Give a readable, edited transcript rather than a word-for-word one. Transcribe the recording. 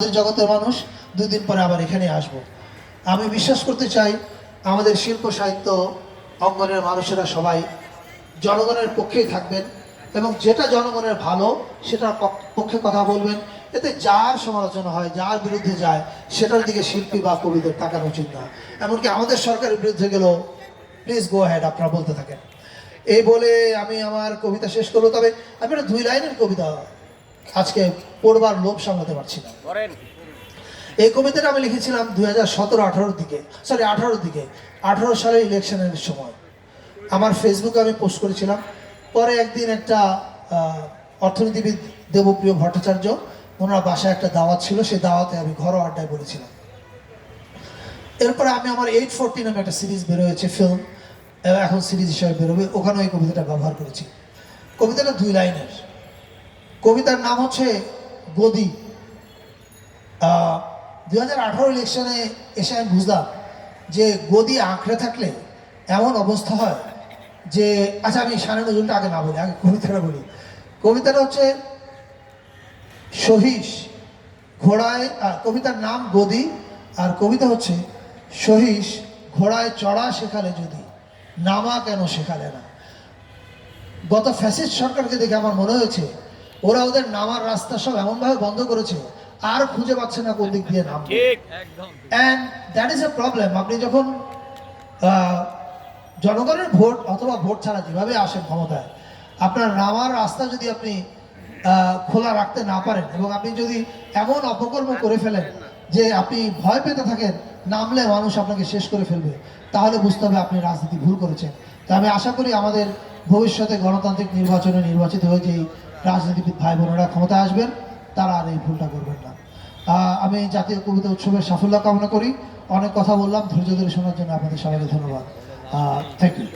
জগতের মানুষ 2 দিন পরে আবার এখানে আসব। আমি বিশ্বাস করতে চাই আমাদের শিল্প সাহিত্য অঙ্গনের মানুষেরা সবাই জনগণের পক্ষেই থাকবেন এবং যেটা জনগণের ভালো সেটার পক্ষে কথা বলবেন। এতে যার সমালোচনা হয়, যার বিরুদ্ধে যায়, সেটার দিকে শিল্পী বা কবিদের তাকানো উচিত না। এমনকি আমাদের সরকারের বিরুদ্ধে গেলেও প্লিজ গো হেড, আপনারা বলতে থাকেন। এই বলে আমি আমার কবিতা শেষ করবো। তবে আমি একটা 2 লাইনের কবিতা আজকে পড়বার লোভ সামলাতে পারছি না। এই কবিতাটা আমি লিখেছিলাম 2017-18 দিকে, সরি 18 দিকে, 18 সালের ইলেকশনের সময় আমার ফেসবুকে আমি পোস্ট করেছিলাম। পরে একদিন একটা অর্থনীতিবিদ দেবপ্রিয় ভট্টাচার্য, ওনার বাসায় একটা দাওয়াত ছিল, সেই দাওয়াতে আমি ঘরোয়া আড্ডায় বলেছিলাম। এরপরে আমি আমার 840 নামে একটা সিরিজ বেরোয়েছে, ফিল্ম, এখন সিরিজ হিসাবে বেরোবে, ওখানে ওই কবিতাটা ব্যবহার করেছি। কবিতাটা 2 লাইনের। কবিতার নাম হচ্ছে গদি। 2018 ইলেকশনে এসে আমি বুঝলাম যে গদি আঁকড়ে থাকলে এমন অবস্থা হয় যে, আচ্ছা আমি শানে নজরুলটা আগে না বলি, আগে কবিতাটা বলি। কবিতাটা হচ্ছে সহিস ঘোড়ায়, কবিতার নাম গদি, আর কবিতা হচ্ছে সহিস ঘোড়ায় চড়া শেখালে যদি নামা কেন শেখালে না। গত ফ্যাসিস্ট সরকারকে দেখে আমার মনে হয়েছে ওরা ওদের নামার রাস্তা সব এমনভাবে বন্ধ করেছে আর খুঁজে পাচ্ছে না কোন দিক দিয়ে নাম। And that is a problem. আপনি যখন জনগণের ভোট অথবা ভোট ছাড়া যেভাবে আসেন ক্ষমতায়, আপনার নামার রাস্তা যদি আপনি খোলা রাখতে না পারেন এবং আপনি যদি এমন অপকর্ম করে ফেলেন যে আপনি ভয় পেতে থাকেন নামলে মানুষ আপনাকে শেষ করে ফেলবে, তাহলে বুঝতে হবে আপনি রাজনীতি ভুল করেছেন। তো আমি আশা করি আমাদের ভবিষ্যতে গণতান্ত্রিক নির্বাচনে নির্বাচিত হয়ে যেই রাজনীতিবিদ ভাই বোনেরা ক্ষমতায় আসবেন তারা আর এই ভুলটা করবেন না। আমি জাতীয় কবিতা উৎসবের সাফল্য কামনা করি। অনেক কথা বললাম, ধৈর্য ধরে শোনার জন্য আপনাদের সবাইকে ধন্যবাদ। Thank you.